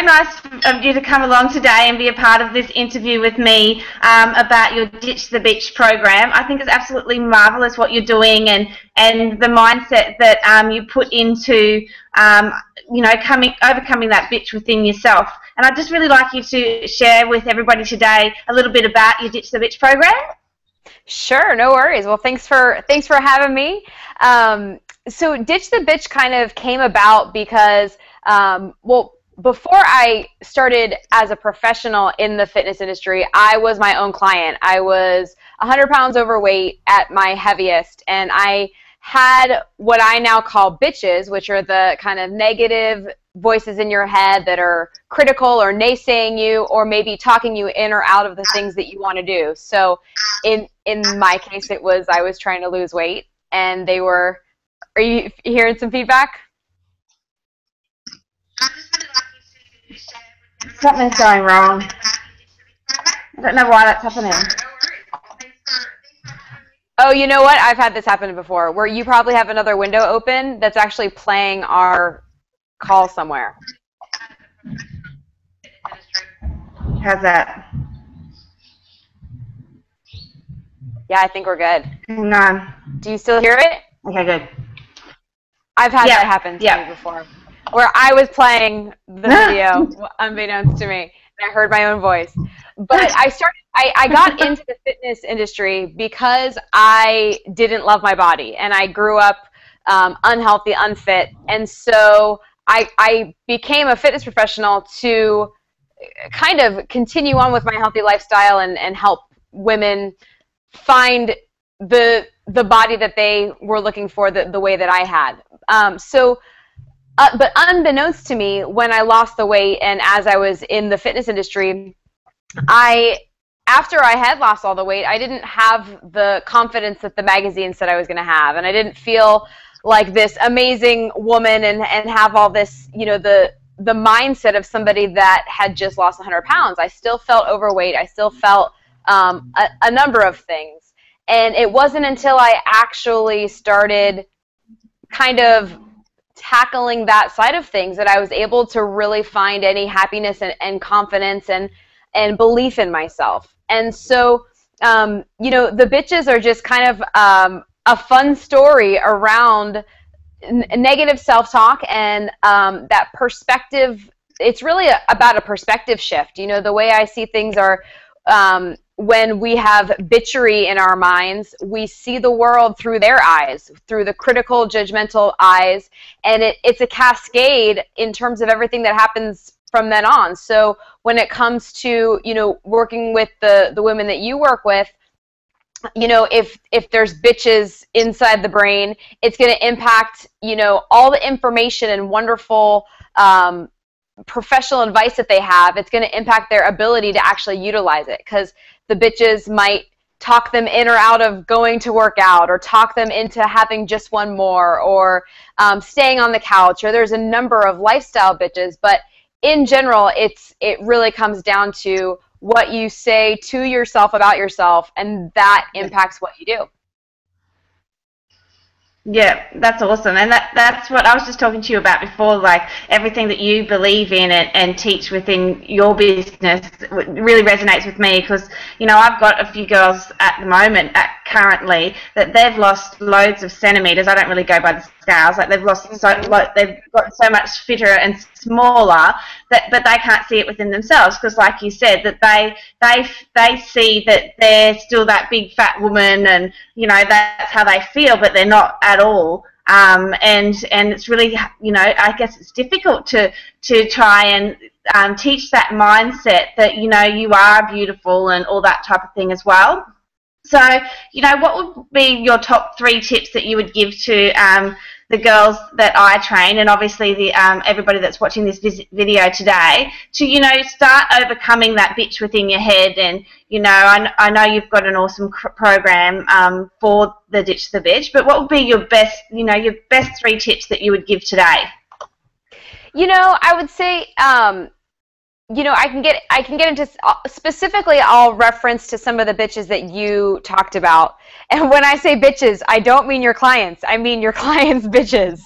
nice of you to come along today and be a part of this interview with me about your Ditch the Bitch program. I think it's absolutely marvellous what you're doing and the mindset that you put into you know, overcoming that bitch within yourself. And I'd just really like you to share with everybody today a little bit about your Ditch the Bitch program. Sure, no worries. Well, thanks for having me. So Ditch the Bitch kind of came about because, well, before I started as a professional in the fitness industry, I was my own client. I was 100 pounds overweight at my heaviest, and I had what I now call bitches, which are the kind of negative voices in your head that are critical or naysaying you or maybe talking you in or out of the things that you want to do. So in my case, it was I was trying to lose weight, and they were, are you hearing some feedback? Something's going wrong. I don't know why that's happening. Oh, you know what? I've had this happen before, where you probably have another window open that's actually playing our call somewhere. How's that? Yeah, I think we're good. Hang on. Do you still hear it? Okay, good. I've had that happen to me before, where I was playing the video unbeknownst to me, and I heard my own voice. But I got into the fitness industry because I didn't love my body, and I grew up unhealthy, unfit, and so I became a fitness professional to kind of continue on with my healthy lifestyle and help women find the body that they were looking for the way that I had. But unbeknownst to me, when I lost the weight and as I was in the fitness industry, after I had lost all the weight, I didn't have the confidence that the magazine said I was going to have, and I didn't feel like this amazing woman and have all this, you know, the mindset of somebody that had just lost 100 pounds. I still felt overweight. I still felt a number of things, and it wasn't until I actually started kind of tackling that side of things that I was able to really find any happiness and confidence and belief in myself. And so, you know, the bitches are just kind of a fun story around negative self-talk and that perspective. It's really about a perspective shift. You know, the way I see things are when we have bitchery in our minds, we see the world through their eyes, through the critical, judgmental eyes, and it's a cascade in terms of everything that happens from then on. So when it comes to, you know, working with the women that you work with, you know, if there's bitches inside the brain, it's going to impact, you know, all the information and wonderful professional advice that they have. It's going to impact their ability to actually utilize it, because the bitches might talk them in or out of going to work out, or talk them into having just one more, or staying on the couch, or there's a number of lifestyle bitches. But in general, it really comes down to what you say to yourself about yourself, and that impacts what you do. Yeah, that's awesome. And that's what I was just talking to you about before, like everything that you believe in and teach within your business really resonates with me, because, you know, I've got a few girls at the moment, currently, that they've lost loads of centimeters. I don't really go by the scales. Like they've lost they've got so much fitter and smaller, but they can't see it within themselves, because, like you said, that they see that they're still that big fat woman, and, you know, that's how they feel, but they're not at all. And it's really, you know, I guess it's difficult to try and teach that mindset that, you know, you are beautiful and all that type of thing as well. So, you know, what would be your top 3 tips that you would give to the girls that I train, and obviously the everybody that's watching this video today, to, you know, start overcoming that bitch within your head? And, you know, I know you've got an awesome program for the Ditch the Bitch, but what would be your best, you know, your best 3 tips that you would give today? You know, I would say, you know, I can get into, specifically, I'll reference to some of the bitches that you talked about. And when I say bitches, I don't mean your clients. I mean your clients' bitches.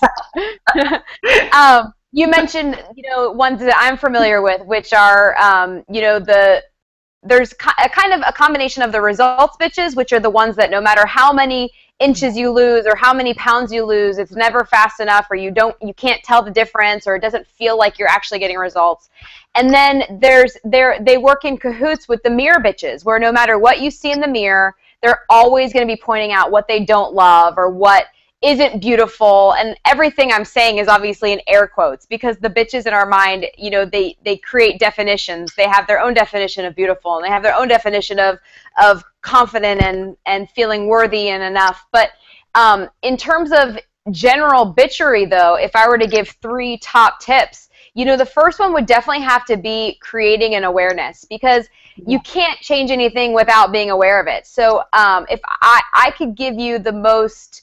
You mentioned, ones that I'm familiar with, which are, there's a kind of a combination of the results bitches, which are the ones that no matter how many inches you lose or how many pounds you lose, it's never fast enough, or you can't tell the difference, or it doesn't feel like you're actually getting results. And then they work in cahoots with the mirror bitches, where no matter what you see in the mirror, they're always going to be pointing out what they don't love or what isn't beautiful, and everything I'm saying is obviously in air quotes, because the bitches in our mind, they create definitions. They have their own definition of beautiful, and they have their own definition of confident and feeling worthy and enough. But in terms of general bitchery, though, if I were to give 3 top tips, the first one would definitely have to be creating an awareness, because you can't change anything without being aware of it. So if I could give you the most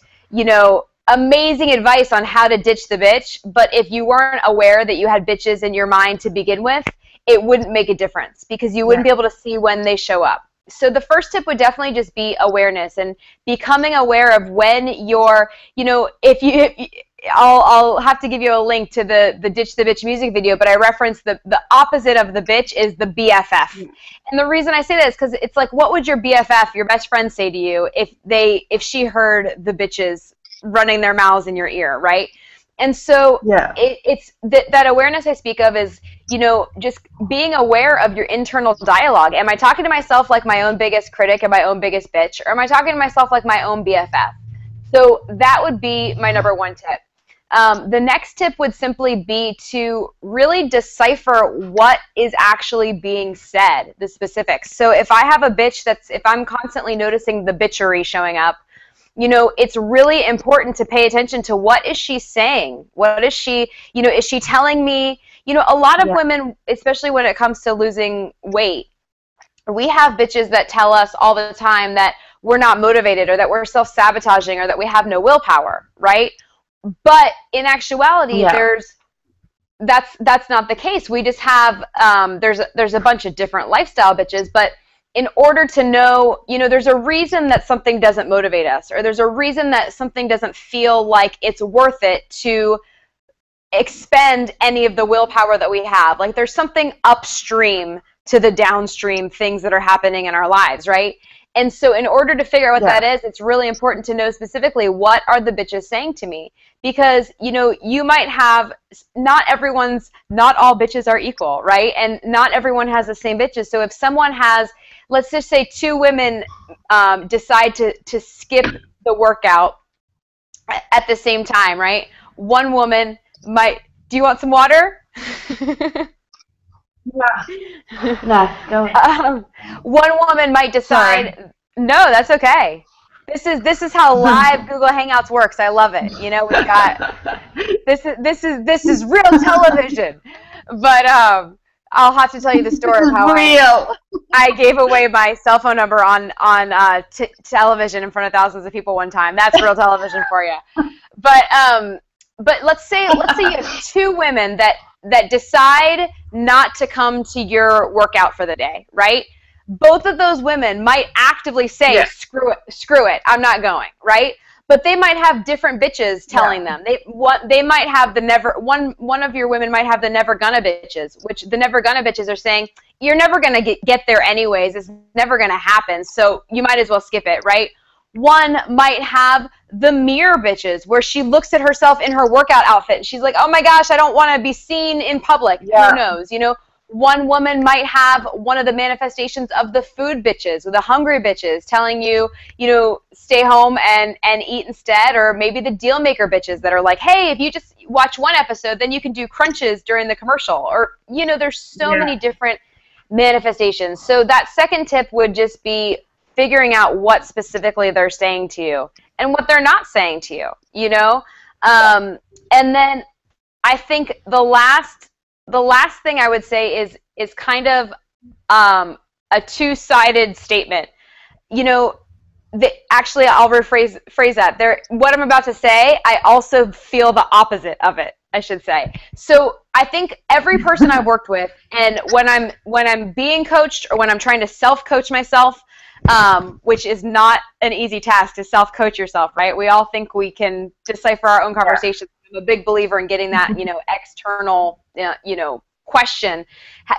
amazing advice on how to ditch the bitch, but if you weren't aware that you had bitches in your mind to begin with, it wouldn't make a difference, because you wouldn't be able to see when they show up. So the first tip would definitely just be awareness, and becoming aware of when you're, I'll have to give you a link to the Ditch the Bitch music video, but I referenced the opposite of the bitch is the BFF. And the reason I say that is because it's like, what would your BFF, your best friend, say to you if she heard the bitches running their mouths in your ear, right? And so it's that awareness I speak of is, just being aware of your internal dialogue. Am I talking to myself like my own biggest critic and my own biggest bitch, or am I talking to myself like my own BFF? So that would be my number 1 tip. The next tip would simply be to really decipher what is actually being said, the specifics. So if I have a bitch if I'm constantly noticing the bitchery showing up, it's really important to pay attention to what is she saying? What is she, is she telling me, a lot of women, especially when it comes to losing weight, we have bitches that tell us all the time that we're not motivated, or that we're self-sabotaging, or that we have no willpower, right? But in actuality, that's not the case. We just have there's a bunch of different lifestyle bitches, but in order to know, there's a reason that something doesn't motivate us, or there's a reason that something doesn't feel like it's worth it to expend any of the willpower that we have. Like, there's something upstream to the downstream things that are happening in our lives, right? And so in order to figure out what that is, it's really important to know specifically, what are the bitches saying to me? Because, you might have, not all bitches are equal, right? And not everyone has the same bitches. So if someone has, let's just say 2 women decide to skip the workout at the same time, right? One woman might, do you want some water? No, go ahead. One woman might decide. Sorry. No, that's okay. This is how live Google Hangouts works. I love it. We got this is real television. But I'll have to tell you the story of how I gave away my cell phone number on television in front of thousands of people one time. That's real television for you. But let's say you have 2 women that decide not to come to your workout for the day, right? Both of those women might actively say, screw it, I'm not going, right? But they might have different bitches telling them. They might have the never, one of your women might have the never gonna bitches, which the never gonna bitches are saying, you're never gonna get there anyways, it's never gonna happen, so you might as well skip it, right? One might have the mirror bitches, where she looks at herself in her workout outfit and she's like, oh my gosh, I don't want to be seen in public. Who knows? One woman might have one of the manifestations of the food bitches, or the hungry bitches, telling you, stay home and eat instead. Or maybe the deal maker bitches that are like, hey, if you just watch 1 episode, then you can do crunches during the commercial. Or, there's so many different manifestations. So that second tip would just be figuring out what specifically they're saying to you and what they're not saying to you, and then I think the last thing I would say is kind of a 2-sided statement. Actually, I'll phrase that. What I'm about to say, I also feel the opposite of it, I should say. So I think every person I've worked with, and when I'm being coached, or when I'm trying to self-coach myself, which is not an easy task to self-coach yourself, right? We all think we can decipher our own conversations I'm a big believer in getting that, external, question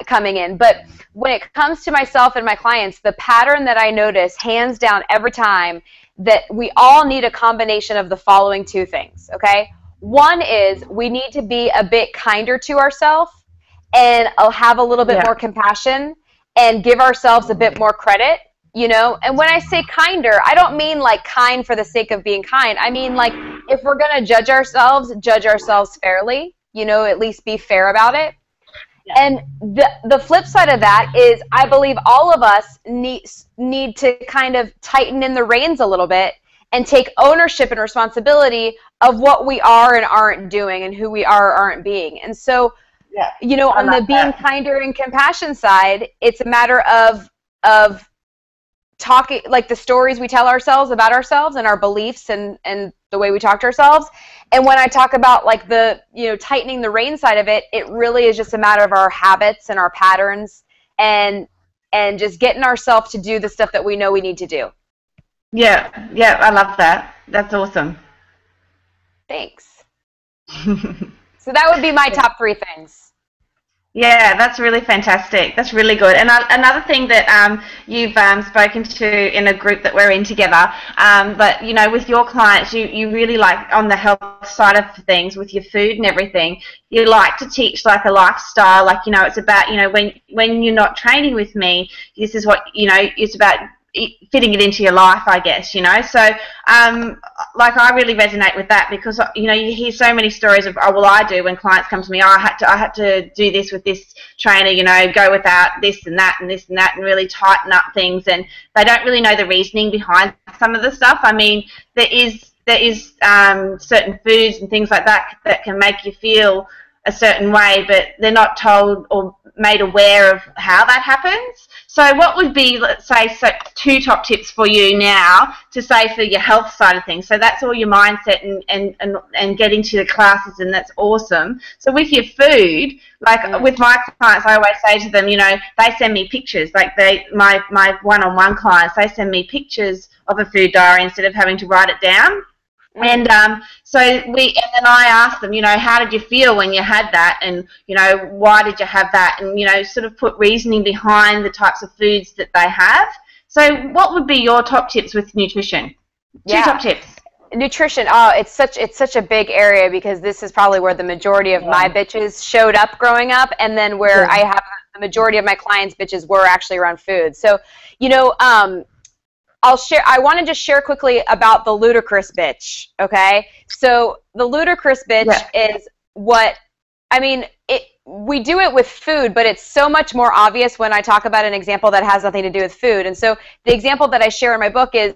coming in. But when it comes to myself and my clients, the pattern that I notice hands down every time, that we all need a combination of the following two things, okay? One is we need to be a bit kinder to ourselves and have a little bit more compassion and give ourselves a bit more credit, And when I say kinder, I don't mean like kind for the sake of being kind. I mean like if we're going to judge ourselves fairly, at least be fair about it. Yeah. And the flip side of that is I believe all of us need to kind of tighten in the reins a little bit and take ownership and responsibility of what we are and aren't doing and who we are or aren't being. And so, on the being kinder and compassion side, it's a matter of talking, like the stories we tell ourselves about ourselves and our beliefs and the way we talk to ourselves. And when I talk about like the, tightening the rein side of it, it really is just a matter of our habits and our patterns and just getting ourselves to do the stuff that we know we need to do. Yeah, I love that. That's awesome. Thanks. So that would be my top 3 things. Yeah, that's really fantastic. That's really good. And another thing that you've spoken to in a group that we're in together, but with your clients, you really like on the health side of things with your food and everything. You like to teach like a lifestyle, like it's about when you're not training with me, this is what it's about. Fitting it into your life, I guess, So, like I really resonate with that because, you hear so many stories of, I do when clients come to me, I had to do this with this trainer, go without this and that and this and that and really tighten up things, and they don't really know the reasoning behind some of the stuff. I mean, there is certain foods and things like that that can make you feel a certain way, but they're not told or made aware of how that happens. So what would be, let's say, 2 top tips for you now to say for your health side of things? So that's all your mindset and getting to the classes, and that's awesome. So with your food, like with my clients, I always say to them, they send me pictures. Like my one-on-one clients, they send me pictures of a food diary instead of having to write it down. And and then I asked them, how did you feel when you had that, and why did you have that, and sort of put reasoning behind the types of foods that they have. So what would be your top tips with nutrition? 2 top tips. Nutrition, it's such a big area because this is probably where the majority of my bitches showed up growing up, and then where I have the majority of my clients' bitches were actually around food. So I want to just share quickly about the ludicrous bitch, okay? So the ludicrous bitch is what, we do it with food, but it's so much more obvious when I talk about an example that has nothing to do with food. And so the example that I share in my book is,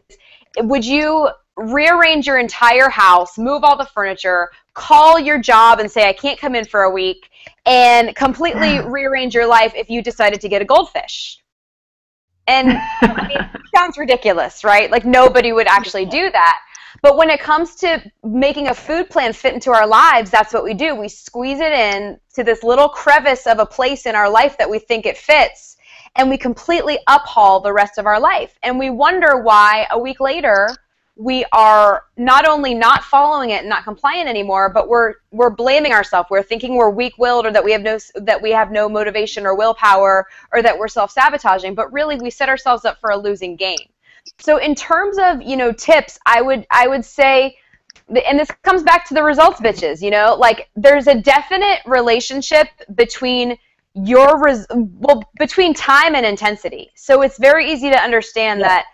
would you rearrange your entire house, move all the furniture, call your job and say, I can't come in for a week, and completely rearrange your life if you decided to get a goldfish? And it sounds ridiculous, right? Like nobody would actually do that. But when it comes to making a food plan fit into our lives, that's what we do. We squeeze it in to this little crevice of a place in our life that we think it fits, and we completely uphaul the rest of our life. And we wonder why a week later we are not only not following it and not compliant anymore, but we're blaming ourselves. We're thinking we're weak-willed, or that we have no motivation or willpower, or that we're self-sabotaging. But really, we set ourselves up for a losing game. So in terms of tips, I would say, and this comes back to the results bitches. Like there's a definite relationship between between time and intensity. So it's very easy to understand that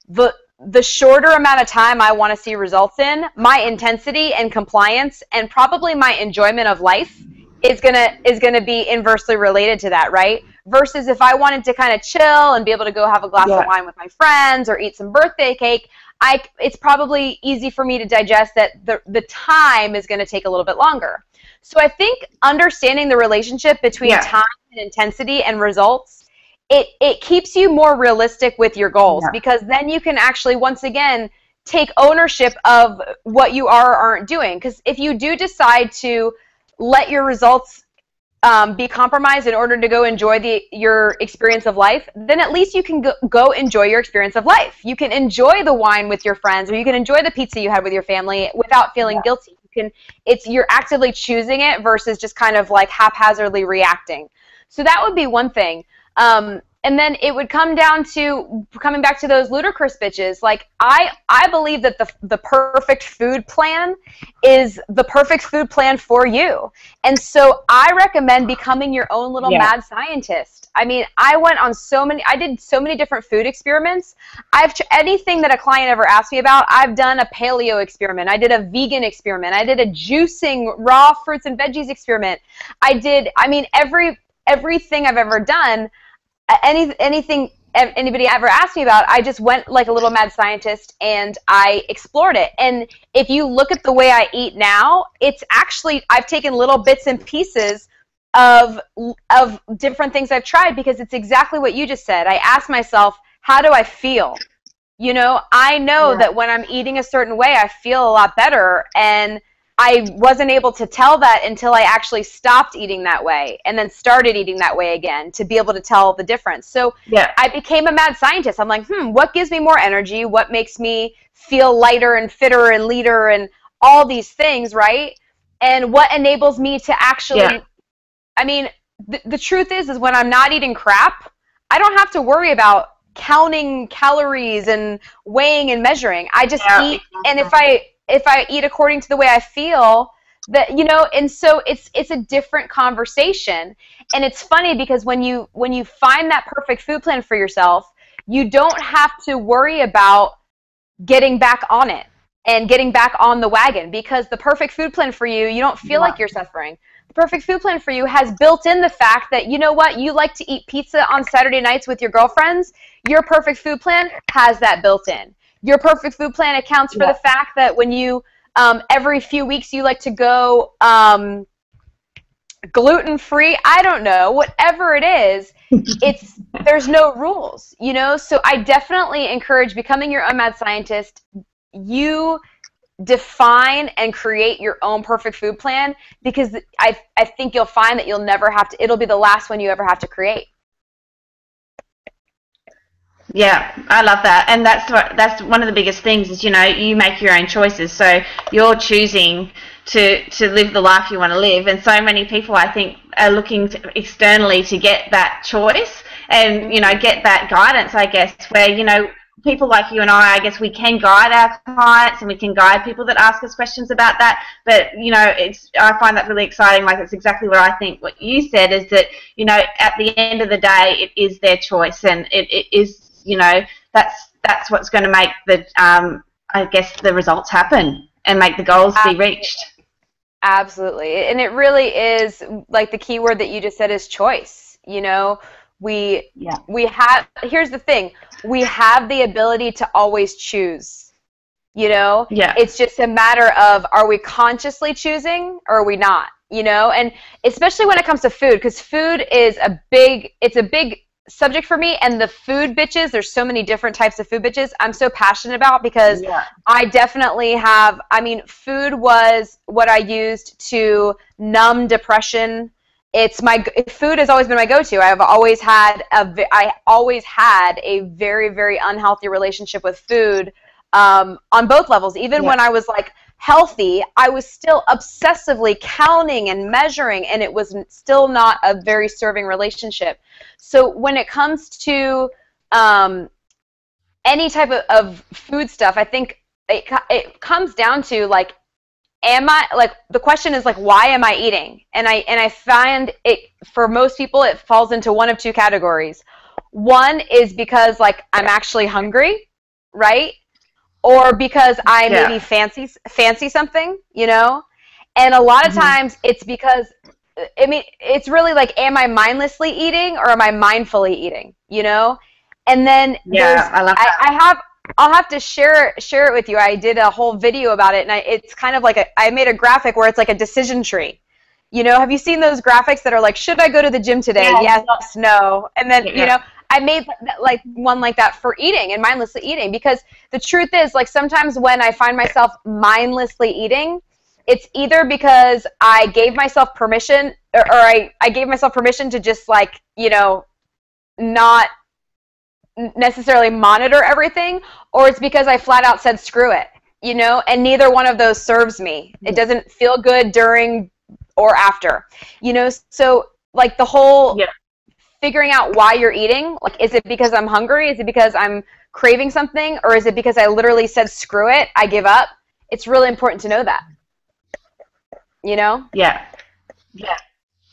the shorter amount of time I want to see results in, my intensity and compliance and probably my enjoyment of life is gonna be inversely related to that, right? Versus if I wanted to kind of chill and be able to go have a glass of wine with my friends or eat some birthday cake, it's probably easy for me to digest that the time is going to take a little bit longer. So I think understanding the relationship between time and intensity and results, it keeps you more realistic with your goals, because then you can actually, once again, take ownership of what you are or aren't doing. Because if you do decide to let your results be compromised in order to go enjoy your experience of life, then at least you can go enjoy your experience of life. You can enjoy the wine with your friends, or you can enjoy the pizza you had with your family without feeling guilty, you're actively choosing it versus just kind of like haphazardly reacting. So that would be one thing. And then it would come down to coming back to those ludicrous bitches. Like I believe that the perfect food plan is the perfect food plan for you. And so I recommend becoming your own little mad scientist. I mean, I did so many different food experiments. Anything that a client ever asked me about, I've done a paleo experiment. I did a vegan experiment. I did a juicing raw fruits and veggies experiment. Everything I've ever done, anything anybody ever asked me about, I just went like a little mad scientist and I explored it. And if you look at the way I eat now, it's actually, I've taken little bits and pieces of different things I've tried, because it's exactly what you just said. I asked myself, how do I feel? You know, I know that when I'm eating a certain way, I feel a lot better, and I wasn't able to tell that until I actually stopped eating that way and then started eating that way again to be able to tell the difference. So I became a mad scientist. I'm like, what gives me more energy? What makes me feel lighter and fitter and leaner and all these things, right? And what enables me to actually, I mean, the truth is when I'm not eating crap, I don't have to worry about counting calories and weighing and measuring. I just eat, and if I eat according to the way I feel, that, you know, and so it's a different conversation. And it's funny because when you find that perfect food plan for yourself, you don't have to worry about getting back on it and getting back on the wagon, because the perfect food plan for you, you don't feel like you're suffering. The perfect food plan for you has built in the fact that, you know what, you like to eat pizza on Saturday nights with your girlfriends. Your perfect food plan has that built in. Your perfect food plan accounts for the fact that when you, every few weeks you like to go gluten-free, I don't know, whatever it is, there's no rules, you know? So I definitely encourage becoming your own mad scientist. You define and create your own perfect food plan, because I think you'll find that you'll never have to, it'll be the last one you ever have to create. Yeah, I love that, and that's one of the biggest things is, you know, you make your own choices, so you're choosing to live the life you want to live, and so many people, I think, are looking externally to get that choice and, you know, get that guidance, I guess, where, you know, people like you and I guess we can guide our clients and we can guide people that ask us questions about that, but, you know, I find that really exciting. Like, it's exactly what I think what you said is that, you know, at the end of the day, it is their choice, and it is, you know, that's what's going to make the, I guess, the results happen and make the goals be reached. Absolutely. And it really is, like, the key word that you just said is choice. You know, we have, here's the thing, we have the ability to always choose, you know? It's just a matter of, are we consciously choosing or are we not, you know? And especially when it comes to food, because food is it's a big subject for me, and the food bitches, there's so many different types of food bitches I'm so passionate about, because I definitely have, I mean, food was what I used to numb depression. Food has always been my go-to. I always had a very, very unhealthy relationship with food, on both levels. Even when I was like healthy, I was still obsessively counting and measuring, and it was still not a very serving relationship. So when it comes to any type of food stuff, I think it comes down to, like, the question is, like, why am I eating? And I find it, for most people, it falls into one of two categories. One is because, like, I'm actually hungry, right? Or because I maybe fancy something, you know? And a lot of times it's because, I mean, it's really like, am I mindlessly eating or am I mindfully eating, you know? And then I love that. I'll have to share it with you. I did a whole video about it, and it's kind of like I made a graphic where it's like a decision tree. You know, have you seen those graphics that are like, should I go to the gym today? Yes, no. And then, you know, I made like one like that for eating and mindlessly eating, because the truth is, like, sometimes when I find myself mindlessly eating, it's either because I gave myself permission, or I gave myself permission to just, like, you know, not necessarily monitor everything, or it's because I flat out said screw it. you know, and neither one of those serves me. It doesn't feel good during or after, you know. So like the whole figuring out why you're eating, like, is it because I'm hungry? Is it because I'm craving something? Or is it because I literally said, screw it, I give up? It's really important to know that, you know? Yeah.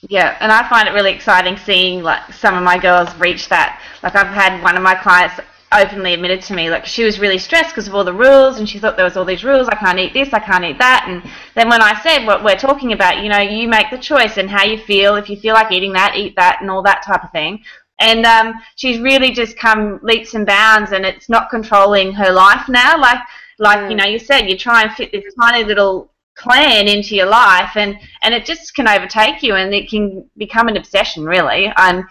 Yeah, and I find it really exciting seeing like some of my girls reach that. Like I've had one of my clients openly admitted to me, like she was really stressed because of all the rules, and she thought there was all these rules. I can't eat this, I can't eat that. And then when I said what we're talking about, you know, you make the choice and how you feel. If you feel like eating that, eat that, and all that type of thing. And she's really just come leaps and bounds, and it's not controlling her life now. Like you know, you said you try and fit this tiny little plan into your life, and it just can overtake you, and it can become an obsession, really. And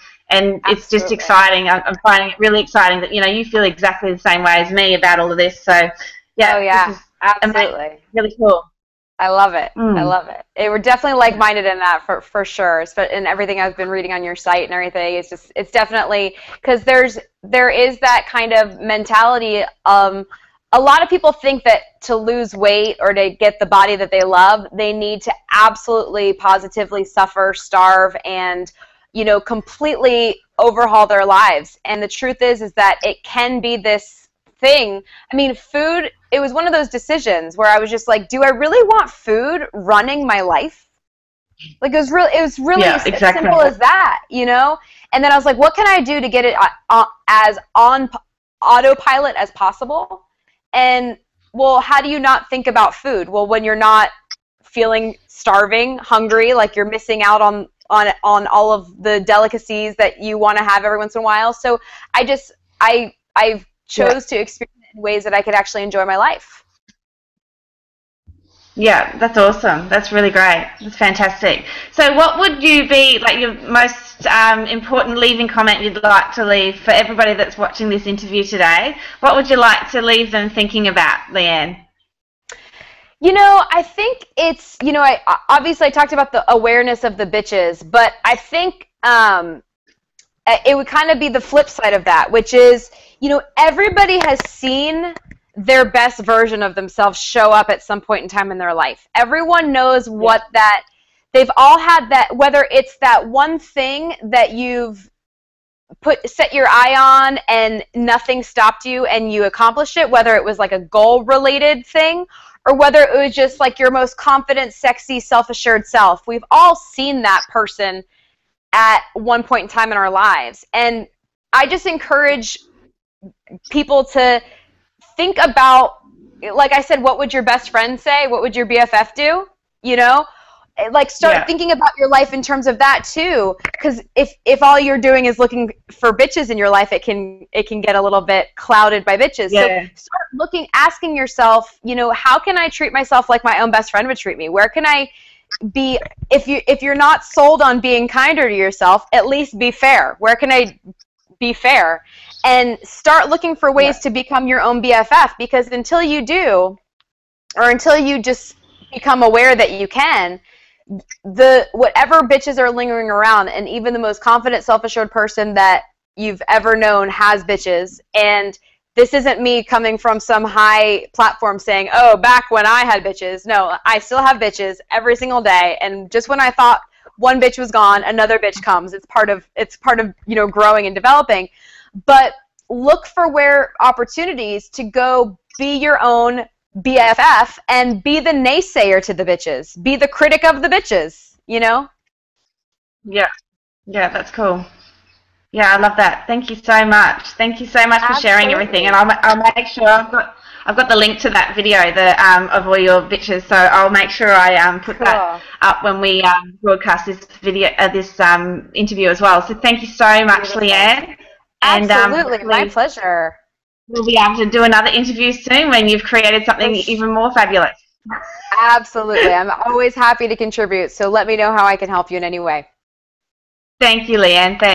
it's just exciting. I'm finding it really exciting that, you know, you feel exactly the same way as me about all of this. So yeah, this is absolutely really cool. I love it. I love it. We're definitely like-minded in that for sure. And everything I've been reading on your site and everything, it's definitely, because there is that kind of mentality. A lot of people think that to lose weight or to get the body that they love, they need to absolutely, positively suffer, starve, and, you know, completely overhaul their lives. And the truth is that it can be this thing. I mean, food, it was one of those decisions where I was just like, do I really want food running my life? Like, it was really as simple as that, you know? And then I was like, what can I do to get it as on autopilot as possible? And, well, how do you not think about food? Well, when you're not feeling starving, hungry, like you're missing out on all of the delicacies that you want to have every once in a while. So I chose to experiment in ways that I could actually enjoy my life. Yeah, that's awesome. That's really great. That's fantastic. So what would you be, like, your most important leaving comment you'd like to leave for everybody that's watching this interview today? What would you like to leave them thinking about, Leanne? You know, I think it's, you know, I obviously talked about the awareness of the bitches, but I think it would kind of be the flip side of that, which is, you know, everybody has seen their best version of themselves show up at some point in time in their life. Everyone knows what that, they've all had that, whether it's that one thing that you've set your eye on and nothing stopped you and you accomplished it, whether it was like a goal related thing or whether it was just like your most confident, sexy, self-assured self. We've all seen that person at one point in time in our lives. And I just encourage people to think about, like I said, what would your best friend say? What would your BFF do? You know, like start thinking about your life in terms of that too. Because if all you're doing is looking for bitches in your life, it can get a little bit clouded by bitches. Yeah. So start asking yourself, you know, how can I treat myself like my own best friend would treat me? Where can I be, if you're not sold on being kinder to yourself, at least be fair. Where can I be fair? And start looking for ways to become your own BFF, because until you do, or until you just become aware that you can, whatever bitches are lingering around, and even the most confident, self-assured person that you've ever known has bitches. And this isn't me coming from some high platform saying, oh, back when I had bitches. No, I still have bitches every single day. And just when I thought one bitch was gone, another bitch comes. It's part of you know, growing and developing. But look for where opportunities to go be your own BFF and be the naysayer to the bitches. Be the critic of the bitches, you know? Yeah. Yeah, that's cool. Yeah, I love that. Thank you so much. Thank you so much for sharing everything. And I'll make sure I've got the link to that video of all your bitches, so I'll make sure I put that up when we broadcast this video, this interview as well. So thank you so much, Leanne. And, absolutely, my pleasure. We'll be able to do another interview soon when you've created something even more fabulous. Absolutely. I'm always happy to contribute, so let me know how I can help you in any way. Thank you, Leanne. Thanks.